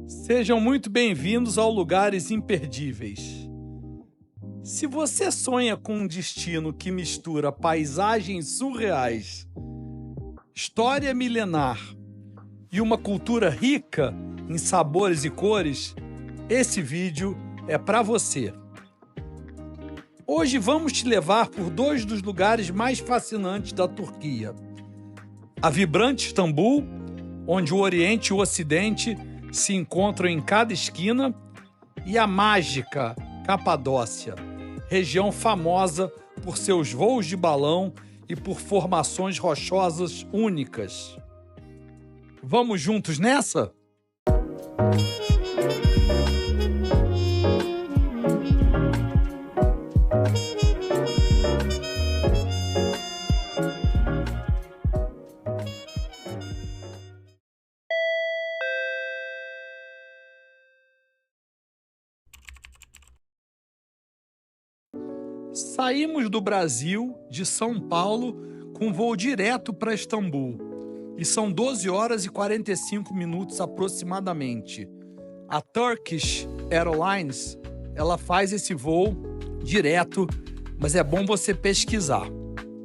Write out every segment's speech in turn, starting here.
Sejam muito bem-vindos ao Lugares Imperdíveis. Se você sonha com um destino que mistura paisagens surreais, história milenar e uma cultura rica em sabores e cores, esse vídeo é para você. Hoje vamos te levar por dois dos lugares mais fascinantes da Turquia. A vibrante Istambul, onde o Oriente e o Ocidente se encontram em cada esquina, e a mágica Capadócia, região famosa por seus voos de balão e por formações rochosas únicas. Vamos juntos nessa? Saímos do Brasil, de São Paulo, com voo direto para Istambul. E são 12 horas e 45 minutos aproximadamente. A Turkish Airlines, ela faz esse voo direto, mas é bom você pesquisar.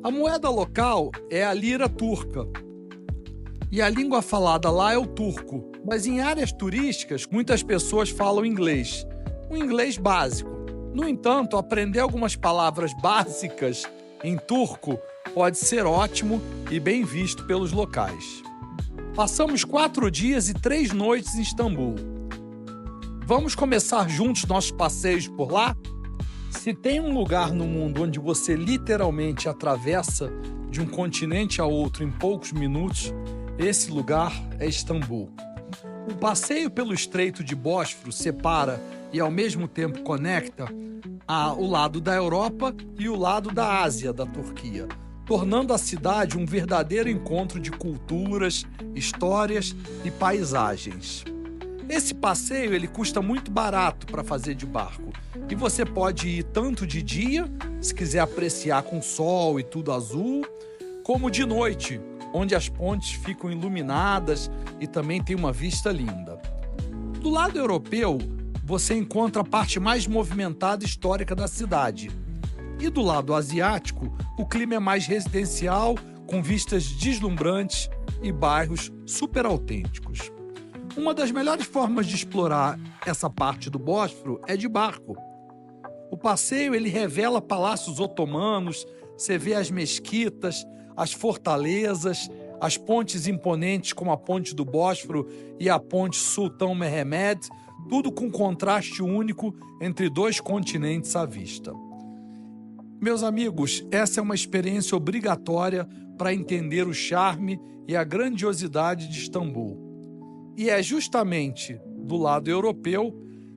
A moeda local é a lira turca. E a língua falada lá é o turco. Mas em áreas turísticas, muitas pessoas falam inglês. Um inglês básico. No entanto, aprender algumas palavras básicas em turco pode ser ótimo e bem visto pelos locais. Passamos 4 dias e 3 noites em Istambul. Vamos começar juntos nossos passeios por lá? Se tem um lugar no mundo onde você literalmente atravessa de um continente a outro em poucos minutos, esse lugar é Istambul. O passeio pelo Estreito de Bósforo separa e ao mesmo tempo conecta o lado da Europa e o lado da Ásia da Turquia, tornando a cidade um verdadeiro encontro de culturas, histórias e paisagens. Esse passeio ele custa muito barato para fazer de barco e você pode ir tanto de dia, se quiser apreciar com sol e tudo azul, como de noite, onde as pontes ficam iluminadas e também tem uma vista linda. Do lado europeu, você encontra a parte mais movimentada e histórica da cidade. E do lado asiático, o clima é mais residencial, com vistas deslumbrantes e bairros super autênticos. Uma das melhores formas de explorar essa parte do Bósforo é de barco. O passeio ele revela palácios otomanos, você vê as mesquitas, as fortalezas, as pontes imponentes como a Ponte do Bósforo e a Ponte Sultan Mehmed, tudo com contraste único entre dois continentes à vista. Meus amigos, essa é uma experiência obrigatória para entender o charme e a grandiosidade de Istambul. E é justamente do lado europeu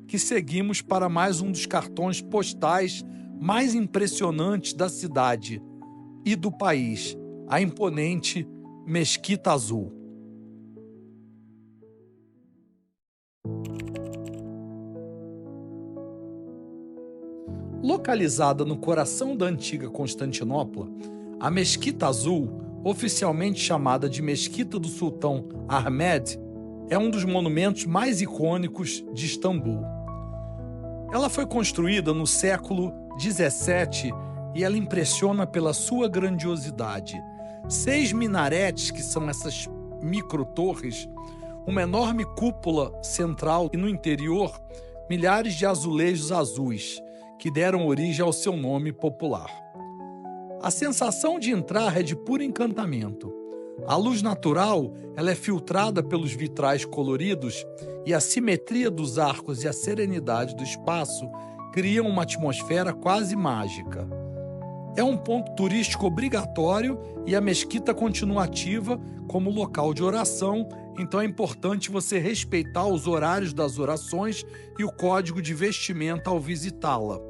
que seguimos para mais um dos cartões postais mais impressionantes da cidade e do país, a imponente Mesquita Azul. Localizada no coração da antiga Constantinopla, a Mesquita Azul, oficialmente chamada de Mesquita do Sultão Ahmed, é um dos monumentos mais icônicos de Istambul. Ela foi construída no século XVII e ela impressiona pela sua grandiosidade. 6 minaretes, que são essas micro-torres, uma enorme cúpula central e no interior, milhares de azulejos azuis, que deram origem ao seu nome popular. A sensação de entrar é de puro encantamento. A luz natural ela é filtrada pelos vitrais coloridos e a simetria dos arcos e a serenidade do espaço criam uma atmosfera quase mágica. É um ponto turístico obrigatório e a mesquita continua ativa como local de oração, então é importante você respeitar os horários das orações e o código de vestimenta ao visitá-la.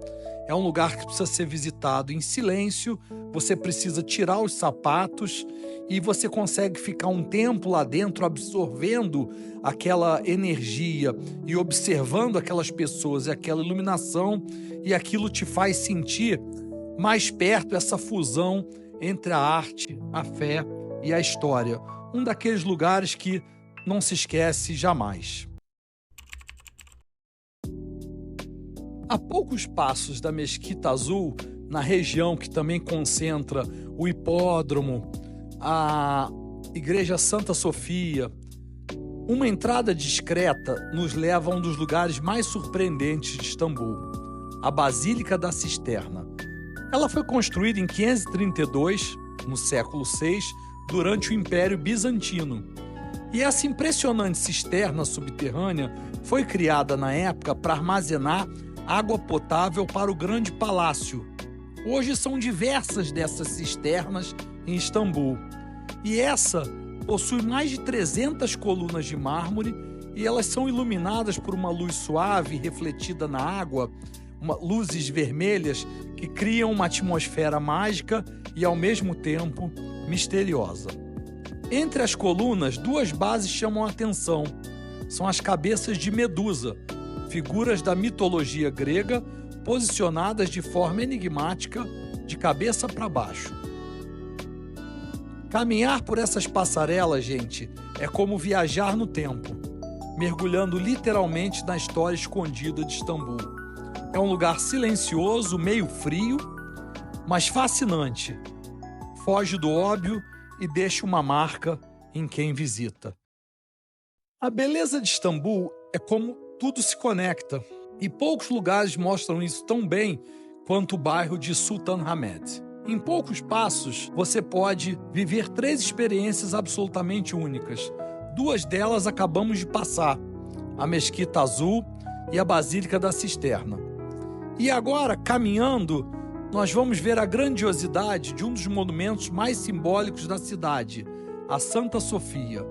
É um lugar que precisa ser visitado em silêncio, você precisa tirar os sapatos e você consegue ficar um tempo lá dentro absorvendo aquela energia e observando aquelas pessoas e aquela iluminação, e aquilo te faz sentir mais perto essa fusão entre a arte, a fé e a história. Um daqueles lugares que não se esquece jamais. A poucos passos da Mesquita Azul, na região que também concentra o hipódromo, a Igreja Santa Sofia, uma entrada discreta nos leva a um dos lugares mais surpreendentes de Istambul, a Basílica da Cisterna. Ela foi construída em 532, no século VI, durante o Império Bizantino. E essa impressionante cisterna subterrânea foi criada na época para armazenar água potável para o grande palácio. Hoje são diversas dessas cisternas em Istambul. E essa possui mais de 300 colunas de mármore e elas são iluminadas por uma luz suave refletida na água, luzes vermelhas que criam uma atmosfera mágica e, ao mesmo tempo, misteriosa. Entre as colunas, duas bases chamam a atenção. São as cabeças de Medusa, figuras da mitologia grega posicionadas de forma enigmática, de cabeça para baixo. Caminhar por essas passarelas, gente, é como viajar no tempo, mergulhando literalmente na história escondida de Istambul. É um lugar silencioso, meio frio, mas fascinante. Foge do óbvio e deixa uma marca em quem visita. A beleza de Istambul é como tudo se conecta, e poucos lugares mostram isso tão bem quanto o bairro de Sultanahmet. Em poucos passos, você pode viver 3 experiências absolutamente únicas. 2 delas acabamos de passar, a Mesquita Azul e a Basílica da Cisterna. E agora, caminhando, nós vamos ver a grandiosidade de um dos monumentos mais simbólicos da cidade, a Santa Sofia.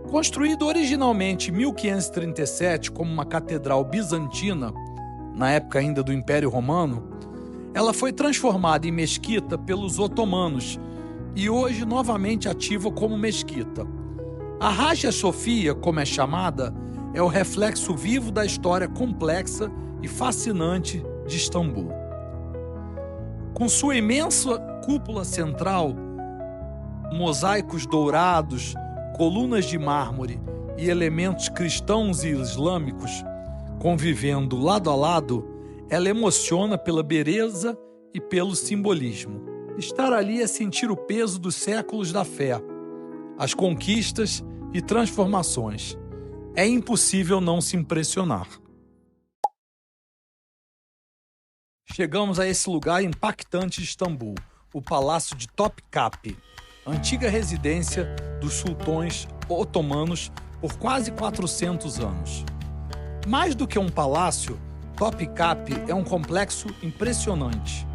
Construído originalmente em 1537 como uma catedral bizantina, na época ainda do Império Romano, ela foi transformada em mesquita pelos otomanos e hoje novamente ativa como mesquita. A Hagia Sofia, como é chamada, é o reflexo vivo da história complexa e fascinante de Istambul. Com sua imensa cúpula central, mosaicos dourados, colunas de mármore e elementos cristãos e islâmicos convivendo lado a lado, ela emociona pela beleza e pelo simbolismo. Estar ali é sentir o peso dos séculos da fé, as conquistas e transformações. É impossível não se impressionar. Chegamos a esse lugar impactante de Istambul, o Palácio de Topkapi, antiga residência dos sultões otomanos por quase 400 anos. Mais do que um palácio, Topkapi é um complexo impressionante,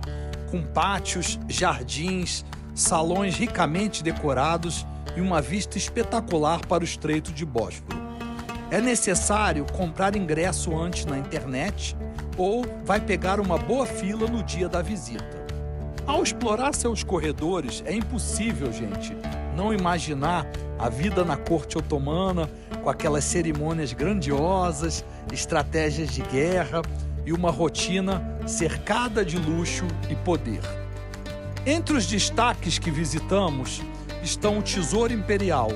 com pátios, jardins, salões ricamente decorados e uma vista espetacular para o Estreito de Bósforo. É necessário comprar ingresso antes na internet ou vai pegar uma boa fila no dia da visita. Ao explorar seus corredores, é impossível, gente, não imaginar a vida na corte otomana com aquelas cerimônias grandiosas, estratégias de guerra e uma rotina cercada de luxo e poder. Entre os destaques que visitamos estão o Tesouro Imperial,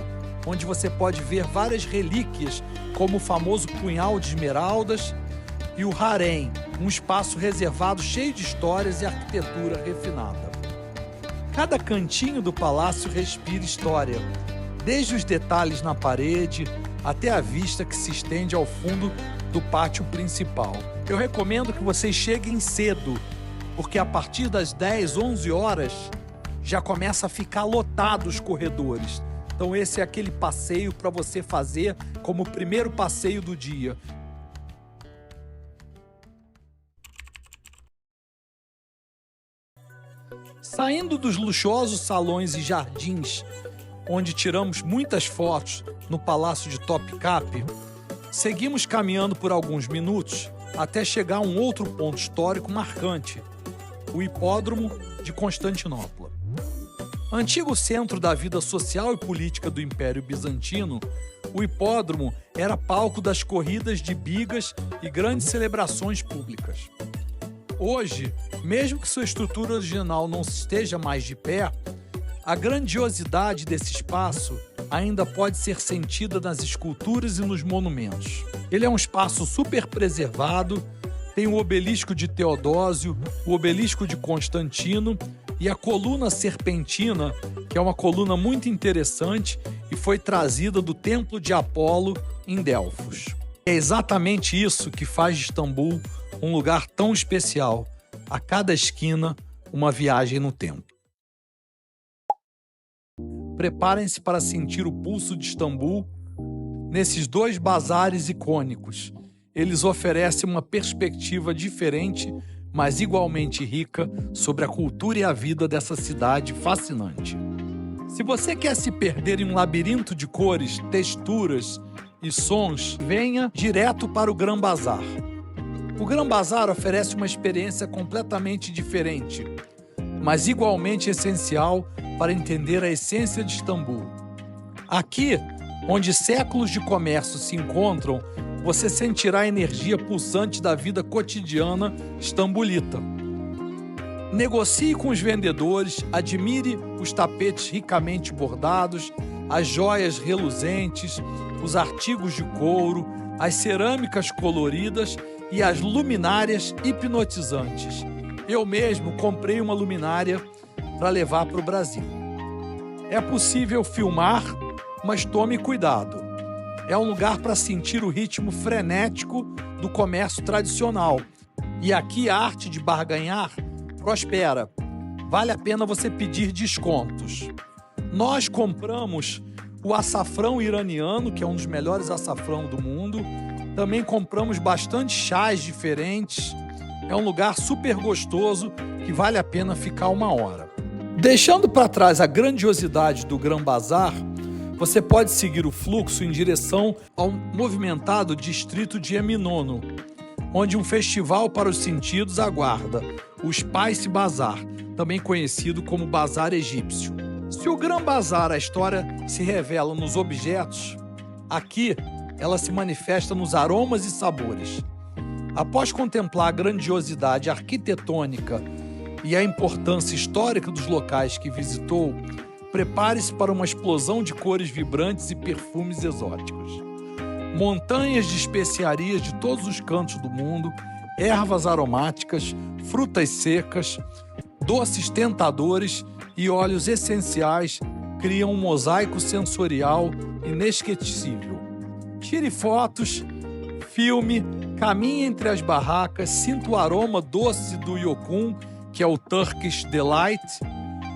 onde você pode ver várias relíquias, como o famoso punhal de esmeraldas, e o Harém, um espaço reservado cheio de histórias e arquitetura refinada. Cada cantinho do palácio respira história, desde os detalhes na parede até a vista que se estende ao fundo do pátio principal. Eu recomendo que vocês cheguem cedo, porque a partir das 10, 11 horas já começa a ficar lotado os corredores. Então esse é aquele passeio para você fazer como o primeiro passeio do dia. Saindo dos luxuosos salões e jardins, onde tiramos muitas fotos no Palácio de Topkapi, seguimos caminhando por alguns minutos até chegar a um outro ponto histórico marcante, o Hipódromo de Constantinopla. Antigo centro da vida social e política do Império Bizantino, o hipódromo era palco das corridas de bigas e grandes celebrações públicas. Hoje, mesmo que sua estrutura original não esteja mais de pé, a grandiosidade desse espaço ainda pode ser sentida nas esculturas e nos monumentos. Ele é um espaço super preservado, tem o obelisco de Teodósio, o obelisco de Constantino e a coluna serpentina, que é uma coluna muito interessante e foi trazida do Templo de Apolo em Delfos. É exatamente isso que faz de Istambul um lugar tão especial. A cada esquina, uma viagem no tempo. Preparem-se para sentir o pulso de Istambul nesses dois bazares icônicos. Eles oferecem uma perspectiva diferente, mas igualmente rica, sobre a cultura e a vida dessa cidade fascinante. Se você quer se perder em um labirinto de cores, texturas e sons, venha direto para o Gran Bazar. O Gran Bazar oferece uma experiência completamente diferente, mas igualmente essencial para entender a essência de Istambul. Aqui, onde séculos de comércio se encontram, você sentirá a energia pulsante da vida cotidiana istambulita. Negocie com os vendedores, admire os tapetes ricamente bordados, as joias reluzentes, os artigos de couro, as cerâmicas coloridas e as luminárias hipnotizantes. Eu mesmo comprei uma luminária para levar para o Brasil. É possível filmar, mas tome cuidado. É um lugar para sentir o ritmo frenético do comércio tradicional. E aqui a arte de barganhar prospera. Vale a pena você pedir descontos. Nós compramos o açafrão iraniano, que é um dos melhores açafrão do mundo. Também compramos bastante chás diferentes. É um lugar super gostoso que vale a pena ficar uma hora. Deixando para trás a grandiosidade do Gran Bazar, você pode seguir o fluxo em direção ao movimentado distrito de Eminono, onde um festival para os sentidos aguarda, o Spice Bazar, também conhecido como Bazar Egípcio. Se o Gran Bazar, a história se revela nos objetos, aqui ela se manifesta nos aromas e sabores. Após contemplar a grandiosidade arquitetônica e a importância histórica dos locais que visitou, prepare-se para uma explosão de cores vibrantes e perfumes exóticos. Montanhas de especiarias de todos os cantos do mundo, ervas aromáticas, frutas secas, doces tentadores e óleos essenciais criam um mosaico sensorial inesquecível. Tire fotos, filme, caminhe entre as barracas, sinta o aroma doce do yokum, que é o Turkish Delight,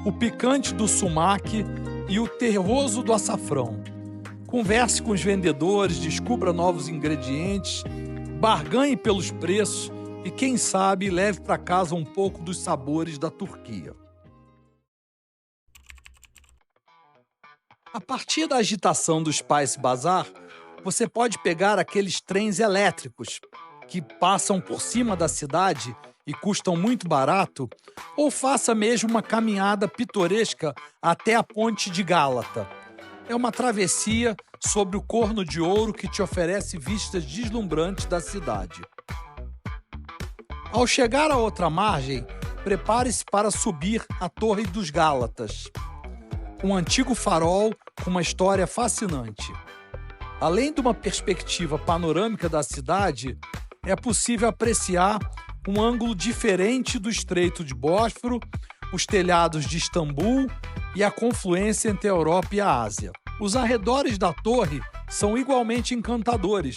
o picante do sumac e o terroso do açafrão. Converse com os vendedores, descubra novos ingredientes, barganhe pelos preços e, quem sabe, leve para casa um pouco dos sabores da Turquia. A partir da agitação do Spice Bazar, você pode pegar aqueles trens elétricos que passam por cima da cidade e custam muito barato, ou faça mesmo uma caminhada pitoresca até a Ponte de Gálata. É uma travessia sobre o Corno de Ouro que te oferece vistas deslumbrantes da cidade. Ao chegar à outra margem, prepare-se para subir a Torre dos Gálatas, um antigo farol com uma história fascinante. Além de uma perspectiva panorâmica da cidade, é possível apreciar um ângulo diferente do Estreito de Bósforo, os telhados de Istambul e a confluência entre a Europa e a Ásia. Os arredores da torre são igualmente encantadores,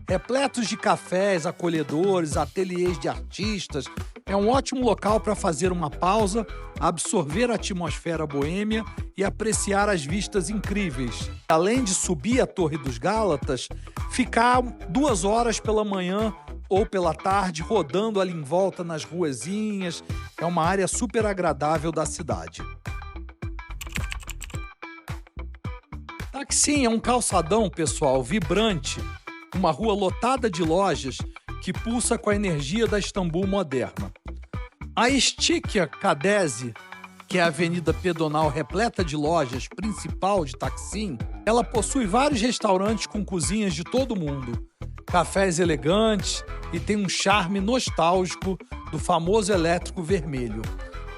repletos de cafés, acolhedores, ateliês de artistas. É um ótimo local para fazer uma pausa, absorver a atmosfera boêmia e apreciar as vistas incríveis. Além de subir a Torre dos Gálatas, ficar 2 horas pela manhã ou pela tarde rodando ali em volta nas ruezinhas. É uma área super agradável da cidade. Taksim é um calçadão, pessoal, vibrante, uma rua lotada de lojas que pulsa com a energia da Istambul moderna. A Estíquia Kadese, que é a avenida pedonal repleta de lojas principal de Taksim, ela possui vários restaurantes com cozinhas de todo mundo, cafés elegantes e tem um charme nostálgico do famoso elétrico vermelho.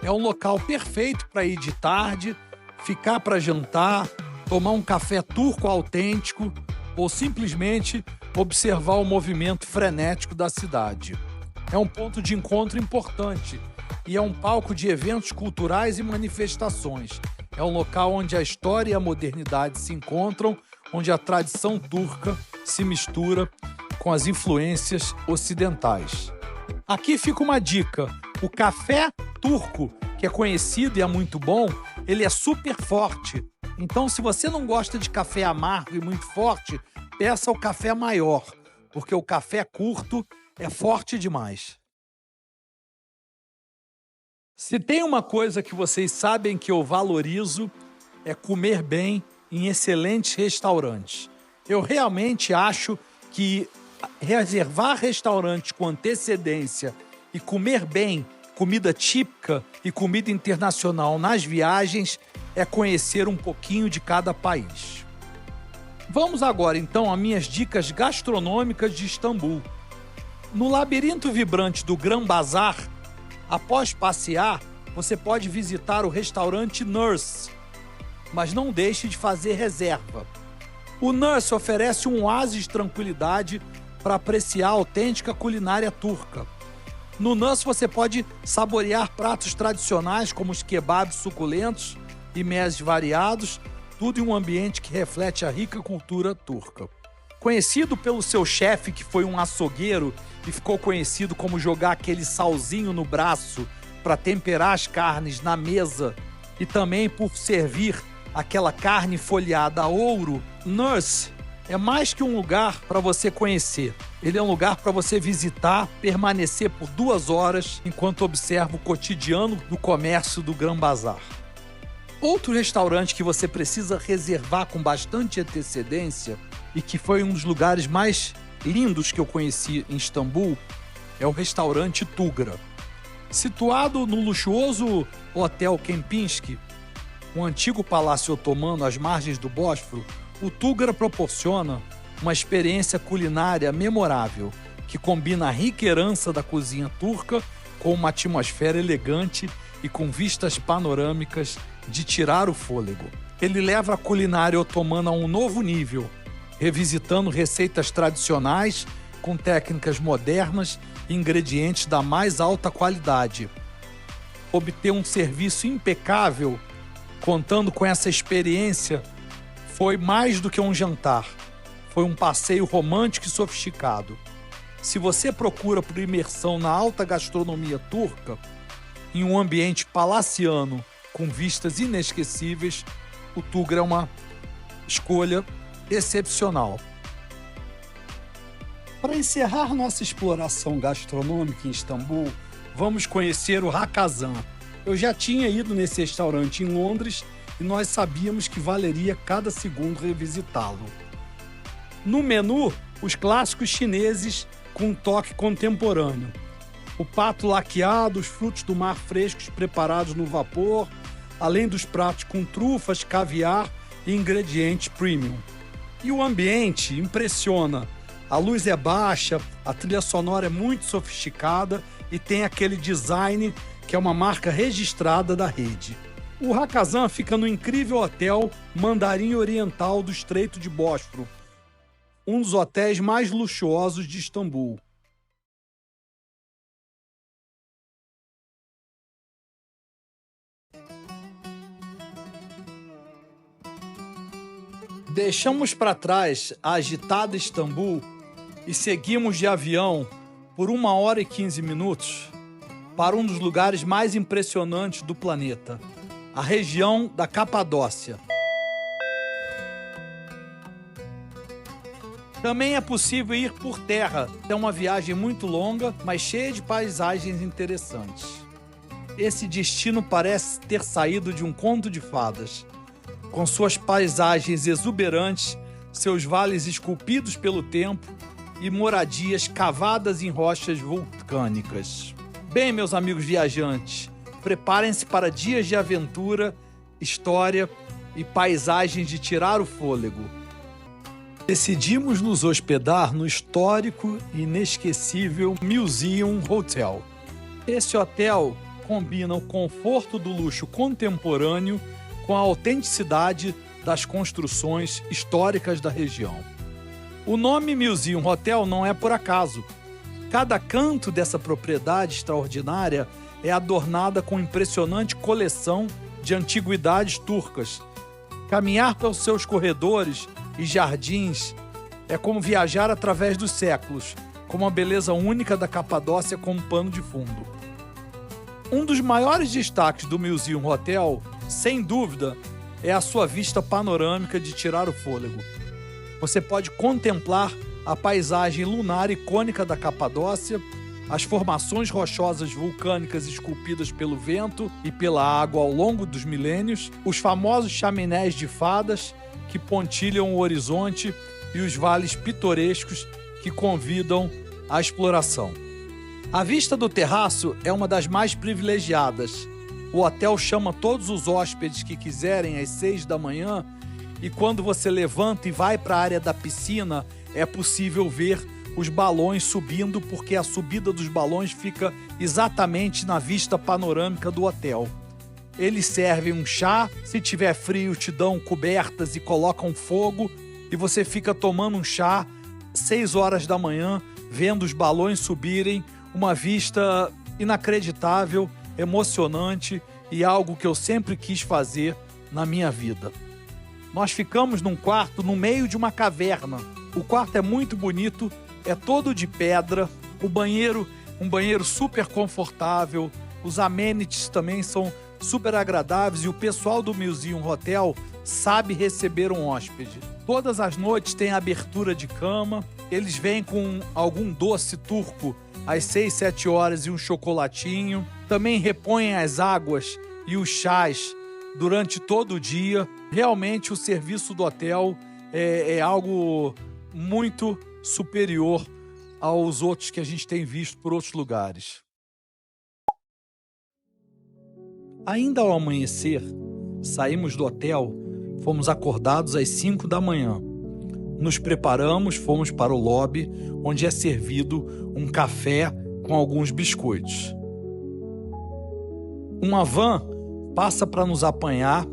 É um local perfeito para ir de tarde, ficar para jantar, tomar um café turco autêntico ou simplesmente observar o movimento frenético da cidade. É um ponto de encontro importante e é um palco de eventos culturais e manifestações. É um local onde a história e a modernidade se encontram, onde a tradição turca se mistura com as influências ocidentais. Aqui fica uma dica: o café turco, que é conhecido e é muito bom, ele é super forte. Então, se você não gosta de café amargo e muito forte, peça o café maior, porque o café curto é forte demais. Se tem uma coisa que vocês sabem que eu valorizo, é comer bem em excelentes restaurantes. Eu realmente acho que reservar restaurantes com antecedência e comer bem comida típica e comida internacional nas viagens é conhecer um pouquinho de cada país. Vamos agora, então, a minhas dicas gastronômicas de Istambul. No labirinto vibrante do Gran Bazar, após passear, você pode visitar o restaurante Nurse, mas não deixe de fazer reserva. O Nurse oferece um oásis de tranquilidade para apreciar a autêntica culinária turca. No Nurse você pode saborear pratos tradicionais como os kebabs suculentos e mezes variados, tudo em um ambiente que reflete a rica cultura turca. Conhecido pelo seu chefe, que foi um açougueiro e ficou conhecido como jogar aquele salzinho no braço para temperar as carnes na mesa e também por servir aquela carne folheada a ouro, Nurse é mais que um lugar para você conhecer. Ele é um lugar para você visitar, permanecer por 2 horas enquanto observa o cotidiano do comércio do Gran Bazar. Outro restaurante que você precisa reservar com bastante antecedência e que foi um dos lugares mais lindos que eu conheci em Istambul é o restaurante Tugra. Situado no luxuoso Hotel Kempinski, um antigo palácio otomano às margens do Bósforo, o Tugra proporciona uma experiência culinária memorável que combina a rica herança da cozinha turca com uma atmosfera elegante e com vistas panorâmicas de tirar o fôlego. Ele leva a culinária otomana a um novo nível, revisitando receitas tradicionais com técnicas modernas e ingredientes da mais alta qualidade. Obter um serviço impecável, contando com essa experiência, foi mais do que um jantar. Foi um passeio romântico e sofisticado. Se você procura por imersão na alta gastronomia turca, em um ambiente palaciano com vistas inesquecíveis, o Tugra é uma escolha excepcional. Para encerrar nossa exploração gastronômica em Istambul, vamos conhecer o Hakkasan. Eu já tinha ido nesse restaurante em Londres e nós sabíamos que valeria cada segundo revisitá-lo. No menu, os clássicos chineses com um toque contemporâneo. O pato laqueado, os frutos do mar frescos preparados no vapor, além dos pratos com trufas, caviar e ingredientes premium. E o ambiente impressiona. A luz é baixa, a trilha sonora é muito sofisticada e tem aquele design que é uma marca registrada da rede. O Hakkasan fica no incrível hotel Mandarim Oriental do Estreito de Bósforo, um dos hotéis mais luxuosos de Istambul. Deixamos para trás a agitada Istambul e seguimos de avião por 1 hora e 15 minutos para um dos lugares mais impressionantes do planeta, a região da Capadócia. Também é possível ir por terra. É uma viagem muito longa, mas cheia de paisagens interessantes. Esse destino parece ter saído de um conto de fadas, com suas paisagens exuberantes, seus vales esculpidos pelo tempo e moradias cavadas em rochas vulcânicas. Bem, meus amigos viajantes, preparem-se para dias de aventura, história e paisagens de tirar o fôlego. Decidimos nos hospedar no histórico e inesquecível Museum Hotel. Esse hotel combina o conforto do luxo contemporâneo com a autenticidade das construções históricas da região. O nome Museum Hotel não é por acaso. Cada canto dessa propriedade extraordinária é adornada com impressionante coleção de antiguidades turcas. Caminhar pelos seus corredores e jardins é como viajar através dos séculos, com uma beleza única da Capadócia como pano de fundo. Um dos maiores destaques do Museum Hotel, sem dúvida, é a sua vista panorâmica de tirar o fôlego. Você pode contemplar a paisagem lunar icônica da Capadócia, as formações rochosas vulcânicas esculpidas pelo vento e pela água ao longo dos milênios, os famosos chaminés de fadas que pontilham o horizonte e os vales pitorescos que convidam à exploração. A vista do terraço é uma das mais privilegiadas. O hotel chama todos os hóspedes que quiserem às 6 da manhã e quando você levanta e vai para a área da piscina, é possível ver os balões subindo, porque a subida dos balões fica exatamente na vista panorâmica do hotel. Eles servem um chá, se tiver frio te dão cobertas e colocam fogo e você fica tomando um chá 6 horas da manhã, vendo os balões subirem, uma vista inacreditável, emocionante e algo que eu sempre quis fazer na minha vida. Nós ficamos num quarto no meio de uma caverna. O quarto é muito bonito, é todo de pedra, um banheiro super confortável, os amenities também são super agradáveis e o pessoal do Museum Hotel sabe receber um hóspede. Todas as noites tem abertura de cama, eles vêm com algum doce turco às 6, 7 horas e um chocolatinho. Também repõem as águas e os chás durante todo o dia. Realmente o serviço do hotel é algo muito superior aos outros que a gente tem visto por outros lugares. Ainda ao amanhecer, saímos do hotel, fomos acordados às 5 da manhã. Nos preparamos, fomos para o lobby, onde é servido um café com alguns biscoitos. Uma van passa para nos apanhar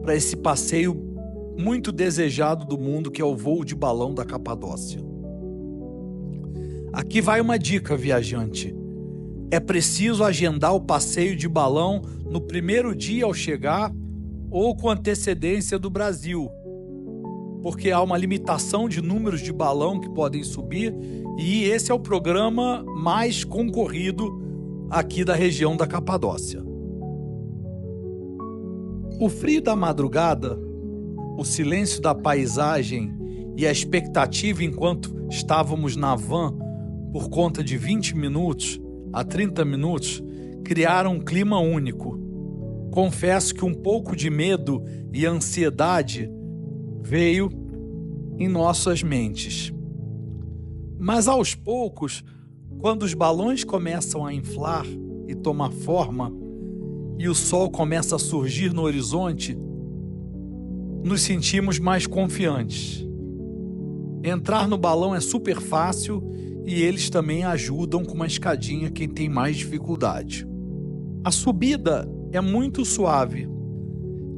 para esse passeio muito desejado do mundo, que é o voo de balão da Capadócia. Aqui vai uma dica, viajante. É preciso agendar o passeio de balão no primeiro dia ao chegar ou com antecedência do Brasil, porque há uma limitação de números de balão que podem subir e esse é o programa mais concorrido aqui da região da Capadócia. O frio da madrugada, o silêncio da paisagem e a expectativa enquanto estávamos na van por conta de 20 minutos a 30 minutos criaram um clima único. Confesso que um pouco de medo e ansiedade veio em nossas mentes. Mas aos poucos, quando os balões começam a inflar e tomar forma e o sol começa a surgir no horizonte, nos sentimos mais confiantes. Entrar no balão é super fácil e eles também ajudam com uma escadinha quem tem mais dificuldade. A subida é muito suave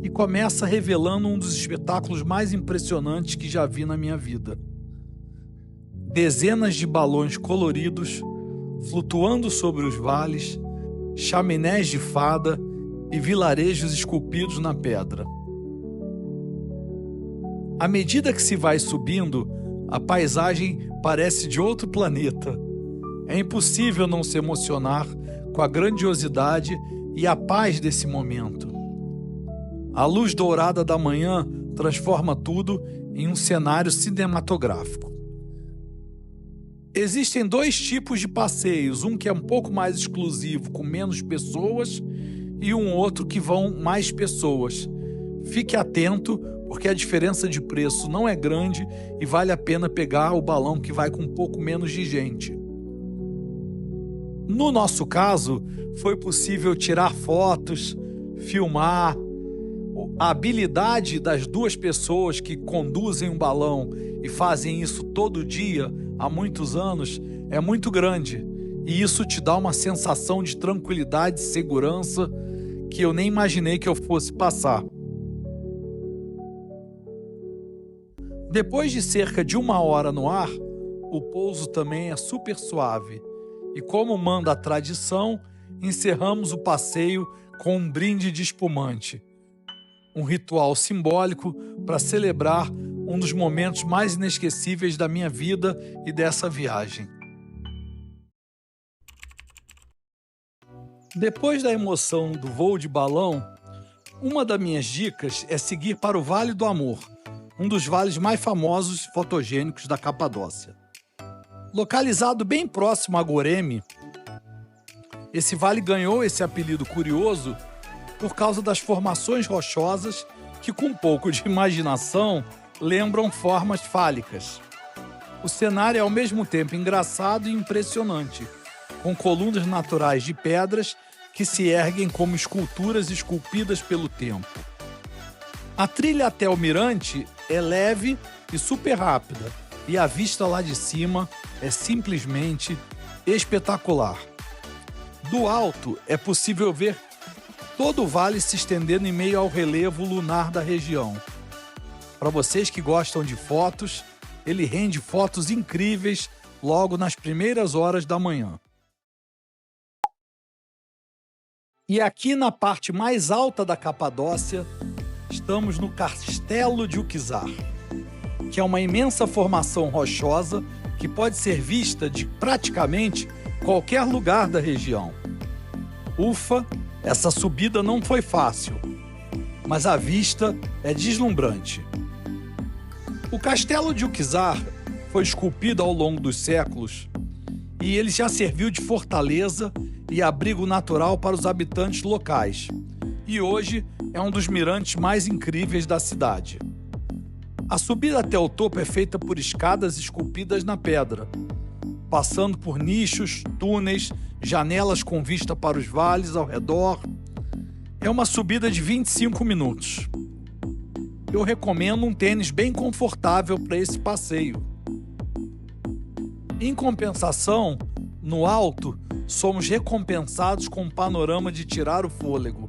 e começa revelando um dos espetáculos mais impressionantes que já vi na minha vida. Dezenas de balões coloridos flutuando sobre os vales, chaminés de fada e vilarejos esculpidos na pedra. À medida que se vai subindo, a paisagem parece de outro planeta. É impossível não se emocionar com a grandiosidade e a paz desse momento. A luz dourada da manhã transforma tudo em um cenário cinematográfico. Existem 2 tipos de passeios, um que é um pouco mais exclusivo, com menos pessoas, e um outro que vão mais pessoas. Fique atento, porque a diferença de preço não é grande e vale a pena pegar o balão que vai com um pouco menos de gente. No nosso caso, foi possível tirar fotos, filmar. A habilidade das 2 pessoas que conduzem um balão e fazem isso todo dia, há muitos anos, é muito grande. E isso te dá uma sensação de tranquilidade e segurança que eu nem imaginei que eu fosse passar. Depois de cerca de 1 hora no ar, o pouso também é super suave. E como manda a tradição, encerramos o passeio com um brinde de espumante. Um ritual simbólico para celebrar um dos momentos mais inesquecíveis da minha vida e dessa viagem. Depois da emoção do voo de balão, uma das minhas dicas é seguir para o Vale do Amor, um dos vales mais famosos e fotogênicos da Capadócia. Localizado bem próximo a Goreme, esse vale ganhou esse apelido curioso por causa das formações rochosas que, com um pouco de imaginação, lembram formas fálicas. O cenário é ao mesmo tempo engraçado e impressionante, com colunas naturais de pedras que se erguem como esculturas esculpidas pelo tempo. A trilha até o mirante é leve e super rápida, e a vista lá de cima é simplesmente espetacular. Do alto é possível ver todo o vale se estendendo em meio ao relevo lunar da região. Para vocês que gostam de fotos, ele rende fotos incríveis logo nas primeiras horas da manhã. E aqui na parte mais alta da Capadócia, estamos no Castelo de Uquisar, que é uma imensa formação rochosa que pode ser vista de praticamente qualquer lugar da região. Ufa, essa subida não foi fácil, mas a vista é deslumbrante. O Castelo de Uquisar foi esculpido ao longo dos séculos e ele já serviu de fortaleza e abrigo natural para os habitantes locais, e hoje é um dos mirantes mais incríveis da cidade. A subida até o topo é feita por escadas esculpidas na pedra, passando por nichos, túneis, janelas com vista para os vales ao redor. É uma subida de 25 minutos. Eu recomendo um tênis bem confortável para esse passeio. Em compensação, no alto, somos recompensados com um panorama de tirar o fôlego.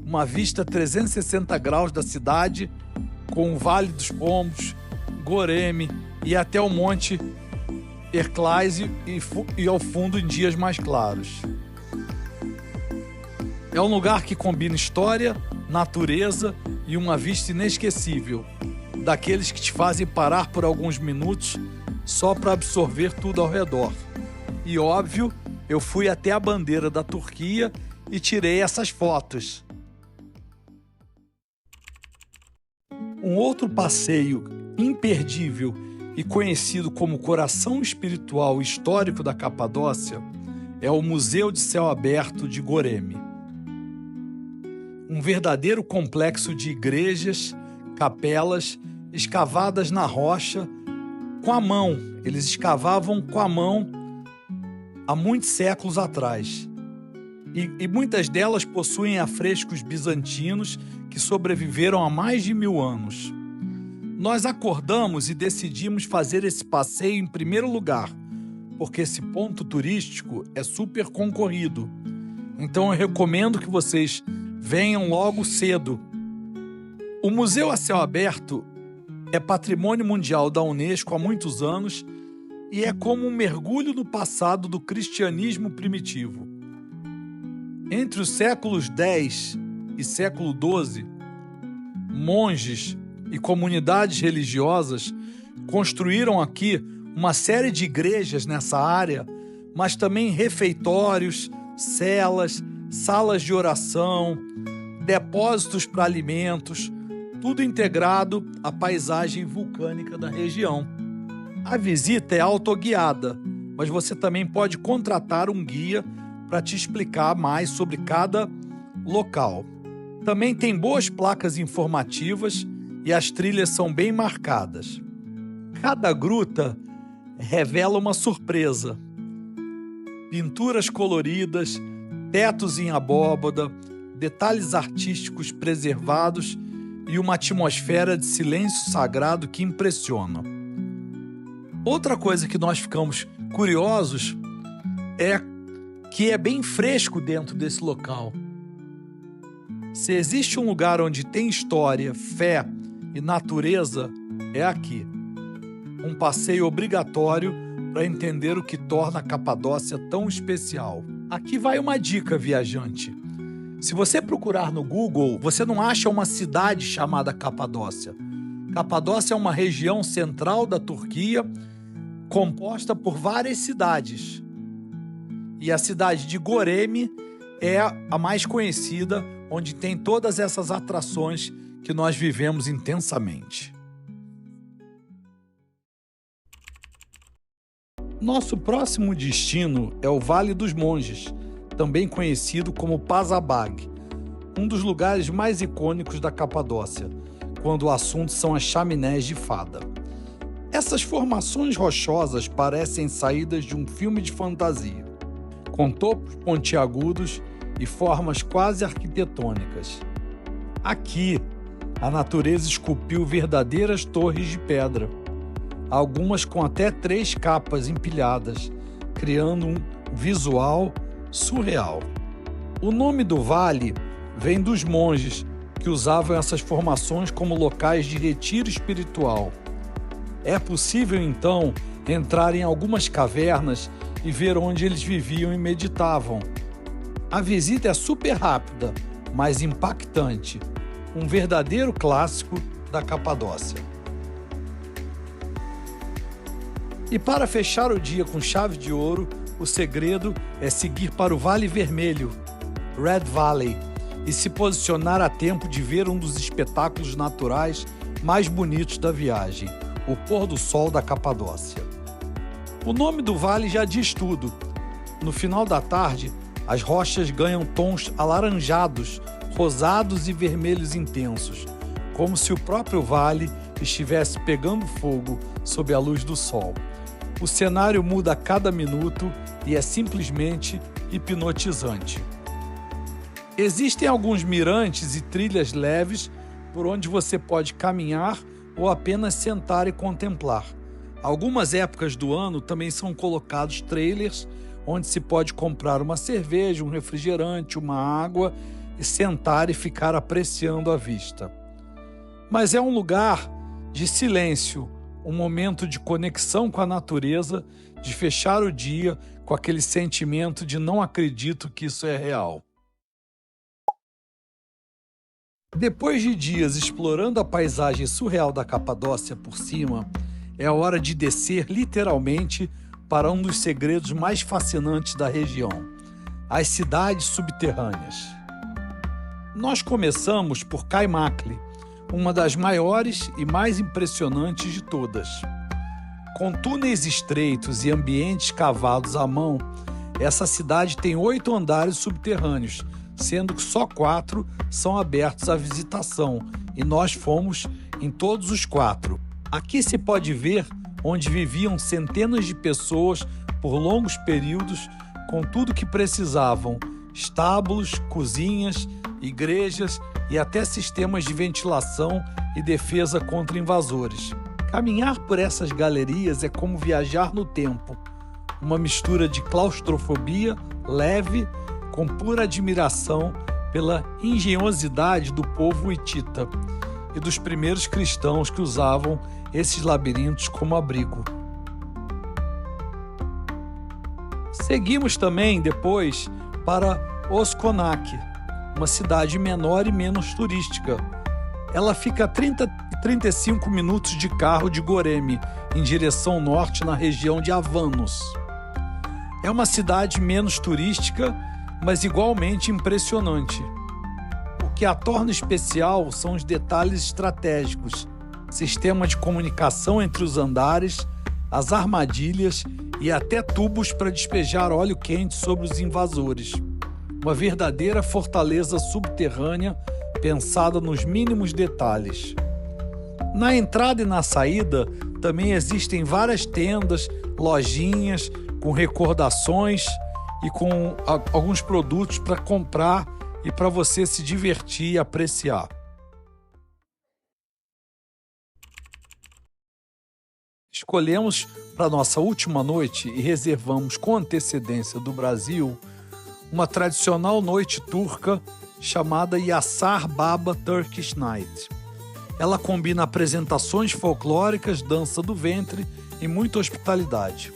Uma vista 360 graus da cidade, com o Vale dos Pombos, Goreme e até o Monte Erclase e ao fundo em dias mais claros. É um lugar que combina história, natureza e uma vista inesquecível, daqueles que te fazem parar por alguns minutos só para absorver tudo ao redor. E óbvio, eu fui até a bandeira da Turquia e tirei essas fotos. Um outro passeio imperdível e conhecido como coração espiritual e histórico da Capadócia é o Museu de Céu Aberto de Goreme. Um verdadeiro complexo de igrejas, capelas, escavadas na rocha com a mão. Eles escavavam com a mão há muitos séculos atrás. E muitas delas possuem afrescos bizantinos que sobreviveram há mais de 1000 anos. Nós acordamos e decidimos fazer esse passeio em primeiro lugar, porque esse ponto turístico é super concorrido. Então eu recomendo que vocês venham logo cedo. O Museu a Céu Aberto é Patrimônio Mundial da Unesco há muitos anos e é como um mergulho no passado do cristianismo primitivo. Entre os séculos X e século XII, monges e comunidades religiosas construíram aqui uma série de igrejas nessa área, mas também refeitórios, celas, salas de oração, depósitos para alimentos, tudo integrado à paisagem vulcânica da região. A visita é autoguiada, mas você também pode contratar um guia para te explicar mais sobre cada local. Também tem boas placas informativas e as trilhas são bem marcadas. Cada gruta revela uma surpresa. Pinturas coloridas, tetos em abóbada, detalhes artísticos preservados e uma atmosfera de silêncio sagrado que impressiona. Outra coisa que nós ficamos curiosos é que é bem fresco dentro desse local. Se existe um lugar onde tem história, fé e natureza, é aqui. Um passeio obrigatório para entender o que torna a Capadócia tão especial. Aqui vai uma dica, viajante. Se você procurar no Google, você não acha uma cidade chamada Capadócia. Capadócia é uma região central da Turquia, composta por várias cidades. E a cidade de Göreme é a mais conhecida, onde tem todas essas atrações que nós vivemos intensamente. Nosso próximo destino é o Vale dos Monges, também conhecido como Pasabag, um dos lugares mais icônicos da Capadócia, quando o assunto são as chaminés de fada. Essas formações rochosas parecem saídas de um filme de fantasia, com topos pontiagudos e formas quase arquitetônicas. Aqui, a natureza esculpiu verdadeiras torres de pedra, algumas com até 3 capas empilhadas, criando um visual surreal. O nome do vale vem dos monges, que usavam essas formações como locais de retiro espiritual. É possível, então, entrar em algumas cavernas e ver onde eles viviam e meditavam. A visita é super rápida, mas impactante. Um verdadeiro clássico da Capadócia. E para fechar o dia com chave de ouro, o segredo é seguir para o Vale Vermelho, Red Valley, e se posicionar a tempo de ver um dos espetáculos naturais mais bonitos da viagem, o pôr do sol da Capadócia. O nome do vale já diz tudo. No final da tarde, as rochas ganham tons alaranjados, rosados e vermelhos intensos, como se o próprio vale estivesse pegando fogo sob a luz do sol. O cenário muda a cada minuto e é simplesmente hipnotizante. Existem alguns mirantes e trilhas leves por onde você pode caminhar ou apenas sentar e contemplar. Algumas épocas do ano também são colocados trailers onde se pode comprar uma cerveja, um refrigerante, uma água e sentar e ficar apreciando a vista. Mas é um lugar de silêncio, um momento de conexão com a natureza, de fechar o dia com aquele sentimento de não acredito que isso é real. Depois de dias explorando a paisagem surreal da Capadócia por cima, é a hora de descer literalmente para um dos segredos mais fascinantes da região, as cidades subterrâneas. Nós começamos por Kaymakli, uma das maiores e mais impressionantes de todas. Com túneis estreitos e ambientes cavados à mão, essa cidade tem 8 andares subterrâneos, sendo que só 4 são abertos à visitação, e nós fomos em todos os 4. Aqui se pode ver onde viviam centenas de pessoas por longos períodos, com tudo que precisavam: estábulos, cozinhas, igrejas e até sistemas de ventilação e defesa contra invasores. Caminhar por essas galerias é como viajar no tempo, uma mistura de claustrofobia leve com pura admiração pela engenhosidade do povo hitita e dos primeiros cristãos que usavam esses labirintos como abrigo. Seguimos também depois para Oskonak, uma cidade menor e menos turística. Ela fica a 35 minutos de carro de Göreme, em direção norte na região de Avanos. É uma cidade menos turística, mas igualmente impressionante. O que a torna especial são os detalhes estratégicos, sistema de comunicação entre os andares, as armadilhas e até tubos para despejar óleo quente sobre os invasores. Uma verdadeira fortaleza subterrânea pensada nos mínimos detalhes. Na entrada e na saída também existem várias tendas, lojinhas com recordações e com alguns produtos para comprar e para você se divertir e apreciar. Escolhemos para nossa última noite e reservamos com antecedência do Brasil uma tradicional noite turca chamada Yasar Baba Turkish Night. Ela combina apresentações folclóricas, dança do ventre e muita hospitalidade.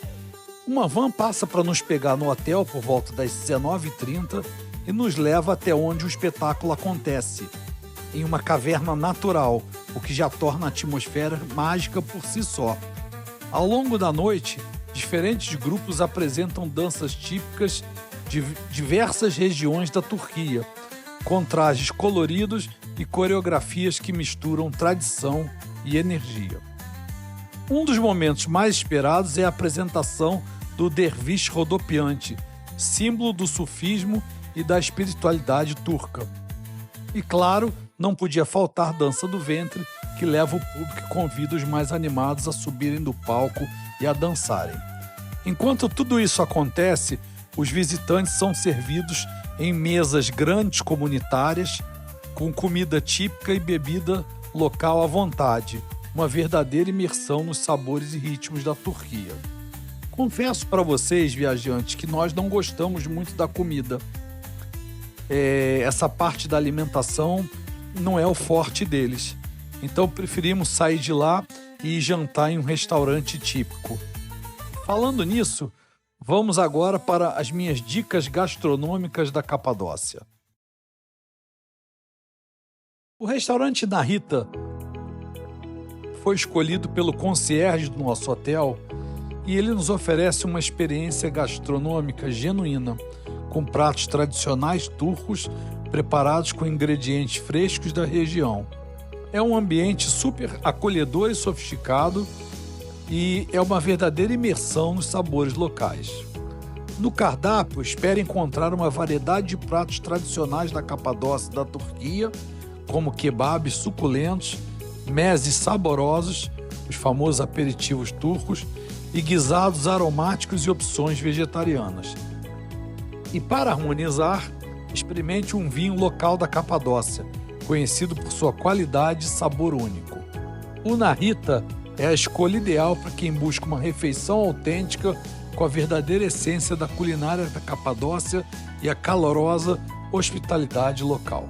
Uma van passa para nos pegar no hotel por volta das 19h30 e nos leva até onde o espetáculo acontece, em uma caverna natural, o que já torna a atmosfera mágica por si só. Ao longo da noite, diferentes grupos apresentam danças típicas de diversas regiões da Turquia, com trajes coloridos e coreografias que misturam tradição e energia. Um dos momentos mais esperados é a apresentação do derviche rodopiante, símbolo do sufismo e da espiritualidade turca. E claro, não podia faltar dança do ventre, que leva o público e convida os mais animados a subirem do palco e a dançarem. Enquanto tudo isso acontece, os visitantes são servidos em mesas grandes comunitárias, com comida típica e bebida local à vontade, uma verdadeira imersão nos sabores e ritmos da Turquia. Confesso para vocês, viajantes, que nós não gostamos muito da comida. Essa parte da alimentação não é o forte deles. Então preferimos sair de lá e ir jantar em um restaurante típico. Falando nisso, vamos agora para as minhas dicas gastronômicas da Capadócia. O restaurante Narita foi escolhido pelo concierge do nosso hotel e ele nos oferece uma experiência gastronômica genuína, com pratos tradicionais turcos preparados com ingredientes frescos da região. É um ambiente super acolhedor e sofisticado e é uma verdadeira imersão nos sabores locais. No cardápio, espere encontrar uma variedade de pratos tradicionais da Capadócia da Turquia, como kebabs suculentos, mezes saborosos, os famosos aperitivos turcos, e guisados aromáticos e opções vegetarianas. E para harmonizar, experimente um vinho local da Capadócia, conhecido por sua qualidade e sabor único. O Narita é a escolha ideal para quem busca uma refeição autêntica com a verdadeira essência da culinária da Capadócia e a calorosa hospitalidade local.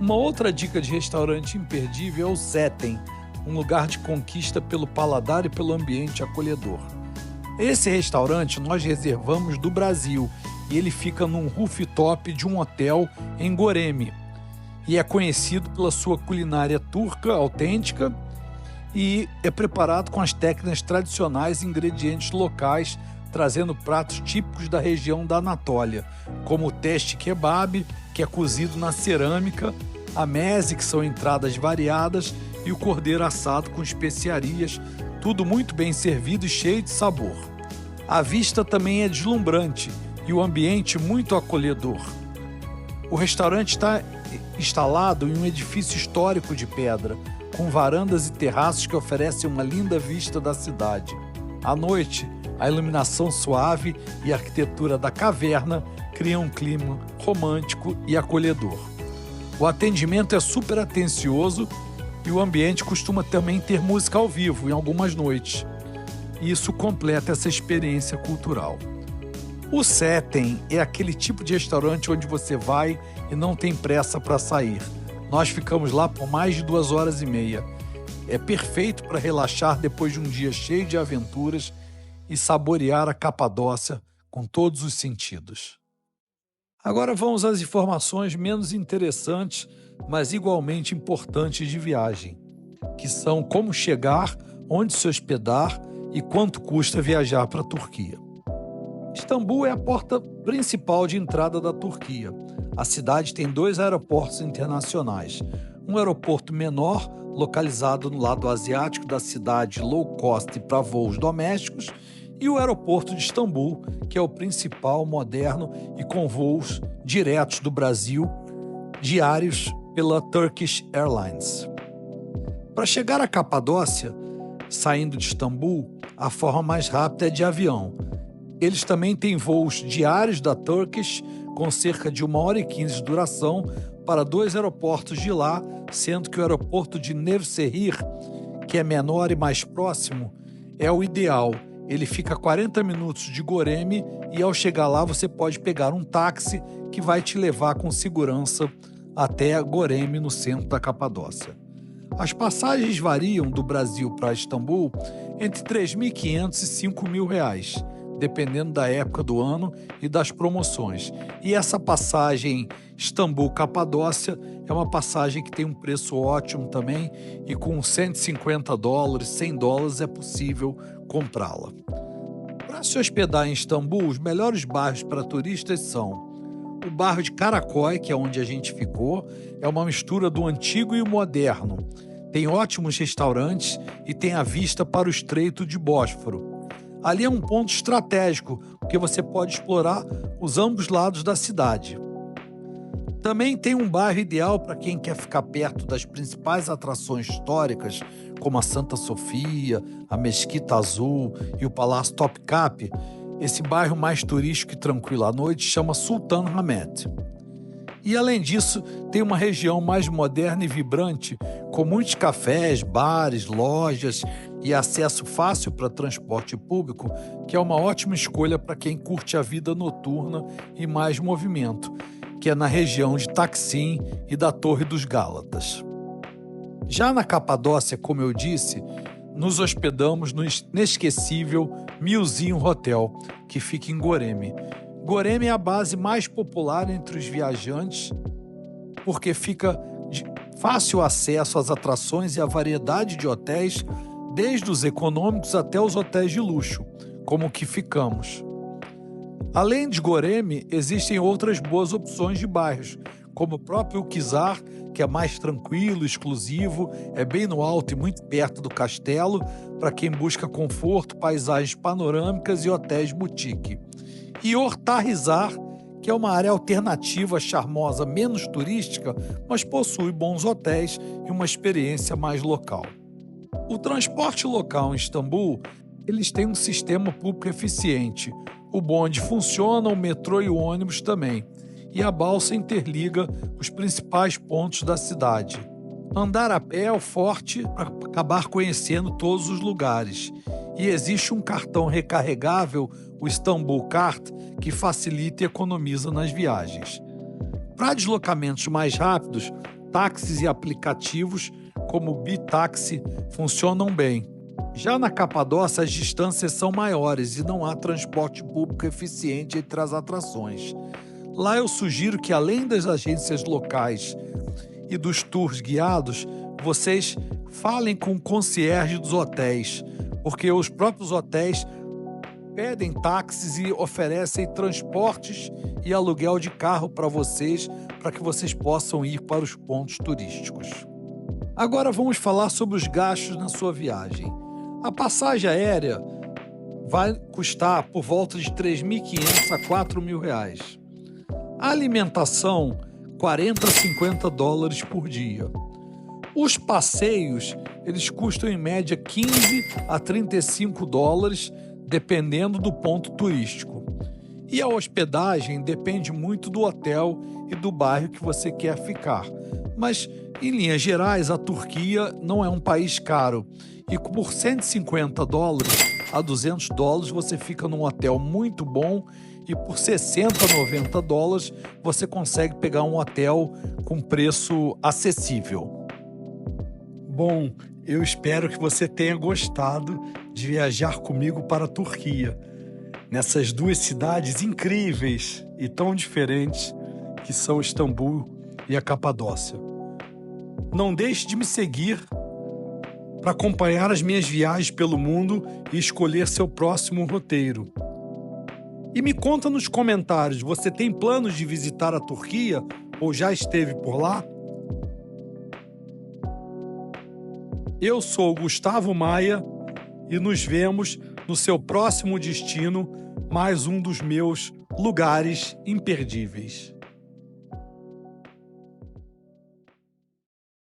Uma outra dica de restaurante imperdível é o Seten, um lugar de conquista pelo paladar e pelo ambiente acolhedor. Esse restaurante nós reservamos do Brasil e ele fica num rooftop de um hotel em Goreme e é conhecido pela sua culinária turca autêntica e é preparado com as técnicas tradicionais e ingredientes locais, trazendo pratos típicos da região da Anatólia, como o teste kebab, que é cozido na cerâmica, a meze, que são entradas variadas, e o cordeiro assado com especiarias, tudo muito bem servido e cheio de sabor. A vista também é deslumbrante e o ambiente muito acolhedor. O restaurante está instalado em um edifício histórico de pedra, com varandas e terraços que oferecem uma linda vista da cidade. À noite, a iluminação suave e a arquitetura da caverna criam um clima romântico e acolhedor. O atendimento é super atencioso e o ambiente costuma também ter música ao vivo em algumas noites. Isso completa essa experiência cultural. O Seten é aquele tipo de restaurante onde você vai e não tem pressa para sair. Nós ficamos lá por mais de 2h30. É perfeito para relaxar depois de um dia cheio de aventuras e saborear a Capadócia com todos os sentidos. Agora vamos às informações menos interessantes, mas igualmente importantes de viagem, que são como chegar, onde se hospedar e quanto custa viajar para a Turquia. Istambul é a porta principal de entrada da Turquia. A cidade tem 2 aeroportos internacionais. Um aeroporto menor, localizado no lado asiático da cidade, low cost para voos domésticos, e o aeroporto de Istambul, que é o principal, moderno e com voos diretos do Brasil, diários pela Turkish Airlines. Para chegar à Capadócia, saindo de Istambul, a forma mais rápida é de avião. Eles também têm voos diários da Turkish, com cerca de 1h15 de duração, para 2 aeroportos de lá, sendo que o aeroporto de Nevşehir, que é menor e mais próximo, é o ideal. Ele fica a 40 minutos de Goreme e ao chegar lá você pode pegar um táxi que vai te levar com segurança até Goreme, no centro da Capadócia. As passagens variam do Brasil para Istambul entre R$ 3.500 e R$ 5.000, dependendo da época do ano e das promoções. E essa passagem Istambul-Capadócia é uma passagem que tem um preço ótimo também, e com $150, $100 é possível comprá-la. Para se hospedar em Istambul, os melhores bairros para turistas são o bairro de Karaköy, que é onde a gente ficou, é uma mistura do antigo e o moderno. Tem ótimos restaurantes e tem a vista para o Estreito de Bósforo. Ali é um ponto estratégico, porque você pode explorar os ambos lados da cidade. Também tem um bairro ideal para quem quer ficar perto das principais atrações históricas, como a Santa Sofia, a Mesquita Azul e o Palácio Topkapi. Esse bairro mais turístico e tranquilo à noite chama Sultanahmet. E além disso, tem uma região mais moderna e vibrante, com muitos cafés, bares, lojas e acesso fácil para transporte público, que é uma ótima escolha para quem curte a vida noturna e mais movimento, que é na região de Taksim e da Torre dos Gálatas. Já na Capadócia, como eu disse, nos hospedamos no inesquecível Milzinho Hotel, que fica em Goreme. Goreme é a base mais popular entre os viajantes, porque fica de fácil acesso às atrações e à variedade de hotéis, desde os econômicos até os hotéis de luxo, como o que ficamos. Além de Goreme, existem outras boas opções de bairros, como o próprio Ukhisar, que é mais tranquilo, exclusivo, é bem no alto e muito perto do castelo, para quem busca conforto, paisagens panorâmicas e hotéis boutique. E Ortarizar, que é uma área alternativa, charmosa, menos turística, mas possui bons hotéis e uma experiência mais local. O transporte local em Istambul, eles têm um sistema público eficiente. O bonde funciona, o metrô e o ônibus também. E a balsa interliga os principais pontos da cidade. Andar a pé é o forte para acabar conhecendo todos os lugares. E existe um cartão recarregável, o Istanbul Kart, que facilita e economiza nas viagens. Para deslocamentos mais rápidos, táxis e aplicativos como o Bitaxi funcionam bem. Já na Capadócia, as distâncias são maiores e não há transporte público eficiente entre as atrações. Lá eu sugiro que, além das agências locais e dos tours guiados, vocês falem com o concierge dos hotéis, porque os próprios hotéis pedem táxis e oferecem transportes e aluguel de carro para que vocês possam ir para os pontos turísticos. Agora vamos falar sobre os gastos na sua viagem. A passagem aérea vai custar por volta de R$ 3.500 a R$ 4.000. A alimentação, $40 a $50 por dia. Os passeios, eles custam em média $15 a $35, dependendo do ponto turístico. E a hospedagem depende muito do hotel e do bairro que você quer ficar. Mas, em linhas gerais, a Turquia não é um país caro. E por $150 a $200 você fica num hotel muito bom, e por $60 a $90 você consegue pegar um hotel com preço acessível. Bom, eu espero que você tenha gostado de viajar comigo para a Turquia, nessas duas cidades incríveis e tão diferentes que são Istambul e a Capadócia. Não deixe de me seguir para acompanhar as minhas viagens pelo mundo e escolher seu próximo roteiro. E me conta nos comentários, você tem planos de visitar a Turquia ou já esteve por lá? Eu sou o Gustavo Maia e nos vemos no seu próximo destino, mais um dos meus lugares imperdíveis.